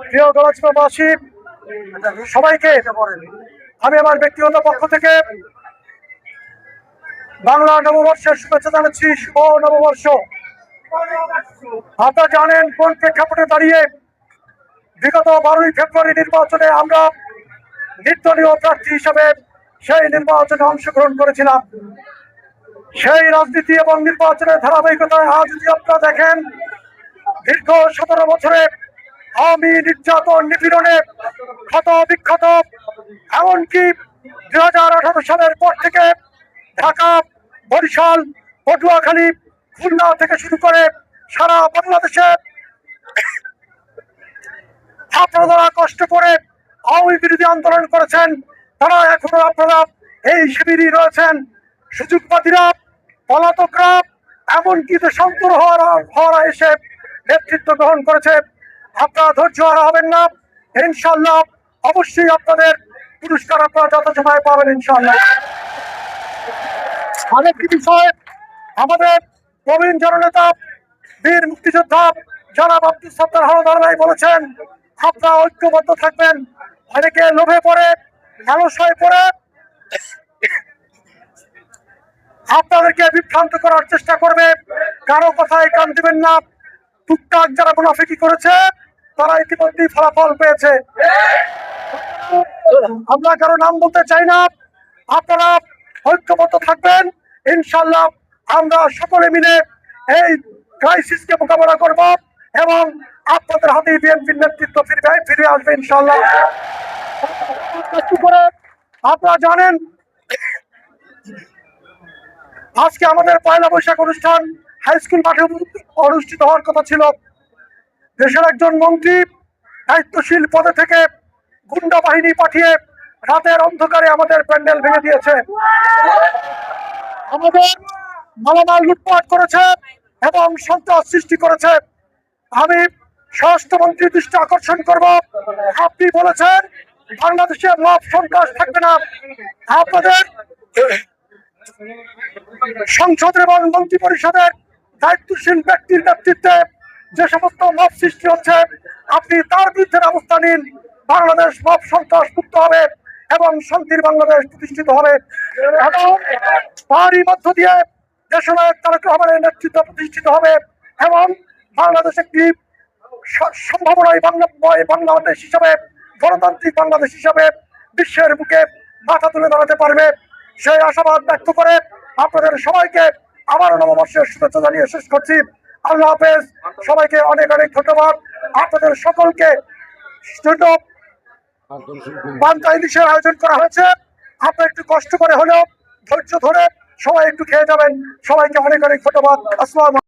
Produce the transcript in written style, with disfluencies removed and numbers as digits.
প্রিয় গণতন্ত্রবাসী, সবাইকে আমি আমার ব্যক্তিগত পক্ষ থেকে বাংলা নববর্ষের শুভেচ্ছা জানাচ্ছি। শুভ নববর্ষ। আপনারা জানেন কোন প্রেক্ষাপটে দাঁড়িয়ে বিগত 12ই ফেব্রুয়ারি নির্বাচনে আমরা নির্দলীয় প্রার্থী হিসেবে সেই নির্বাচনে অংশগ্রহণ করেছিলাম। সেই রাজনীতি এবং নির্বাচনের ধারাবাহিকতায় আজ যদি আপনারা দেখেন, দীর্ঘ 17 বছরে আওয়ামী নির্যাতন নিপীড়নে ক্ষত বিক্ষত, এমনকি 2018 সালের পর থেকে ঢাকা, বরিশাল, পটুয়াখালী, খুলনা থেকে শুরু করে সারা বাংলাদেশে আপনারা কষ্ট করে আওয়ামী বিরোধী আন্দোলন করেছেন, তারা এখনো আপনারা এই শিবিরই রয়েছেন। সুযোগবাদীরা, পলাতকরা, এমনকি দেশান্তর হওয়ারা এসে নেতৃত্ব গ্রহণ করেছে। আপনারা ধৈর্য হারা হবেন না, ইনশাল্লাহ অবশ্যই আপনাদের পুরস্কার আপনারা যথাসময়ে পাবেন ইনশাল্লাহ। আরেকটি বিষয়, আমাদের প্রবীণ জননেতা বীর মুক্তিযোদ্ধা জনাব আব্দুল সত্তার হাওলাদার ভাই বলেছেন, আপনারা ঐক্যবদ্ধ থাকবেন। অনেকে লোভে পড়ে, লালস হয়ে পড়ে আপনাদেরকে বিভ্রান্ত করার চেষ্টা করবে, কারো কথায় কান দিবেন না। টুকটাক যারা মুনাফিকি করেছে তারা ইতিমধ্যেই ফলাফল পেয়েছে। আমরা কারো নাম বলতে চাই না, আপনারা ঐক্যবদ্ধ থাকবেন। ইনশাল্লাহ আমরা সকলে মিলে এই ক্রাইসিসকে মোকাবেলা করব এবং আপনাদের হাতে বিএনপির নেতৃত্ব ফিরে আসবে ইনশাল্লাহ। আপনারা জানেন আজকে আমাদের পয়লা বৈশাখ অনুষ্ঠান হাই স্কুল মাঠে অনুষ্ঠিত হওয়ার কথা ছিল। দেশের একজন মন্ত্রী দায়িত্বশীল পদে থেকে গুন্ডা বাহিনী পাঠিয়ে রাতের অন্ধকারে আমাদের প্যান্ডেল ভেঙে দিয়েছে, আমাদের মালামাল লুটপাট করেছে এবং সন্ত্রাস সৃষ্টি করেছে। আমি স্বরাষ্ট্রমন্ত্রীর দৃষ্টি আকর্ষণ করব, আপনি বলেছেন বাংলাদেশে মব সন্ত্রাস থাকবে না। আপনাদের সংসদের এবং মন্ত্রী পরিষদের দায়িত্বশীল ব্যক্তির নেতৃত্বে যে সমস্ত মব সৃষ্টি হচ্ছে, আপনি তার বিরুদ্ধে ব্যবস্থা নিন। বাংলাদেশ মব সন্ত্রাস মুক্ত হবে এবং শান্তির বাংলাদেশ প্রতিষ্ঠিত হবে এবং তারই মধ্য দিয়ে দেশনায়ক তারেক রহমানের নেতৃত্ব প্রতিষ্ঠিত হবে এবং বাংলাদেশ একটি সম্ভাবনায় বাংলাদেশ হিসাবে, গণতান্ত্রিক বাংলাদেশ হিসাবে বিশ্বের বুকে মাথা তুলে দাঁড়াতে পারবে। সেই আশাবাদ ব্যক্ত করে আপনাদের সবাইকে আবারও নববর্ষের শুভেচ্ছা জানিয়ে শেষ করছি। আল্লাহ হাফেজ। সবাইকে অনেক অনেক ধন্যবাদ। আপনাদের সকলকে পান্তা ইলিশের আয়োজন করা হয়েছে। আপনারা একটু কষ্ট করে হলেও ধৈর্য ধরে সবাই একটু খেয়ে যাবেন। সবাইকে অনেক অনেক ধন্যবাদ। আসসালাম।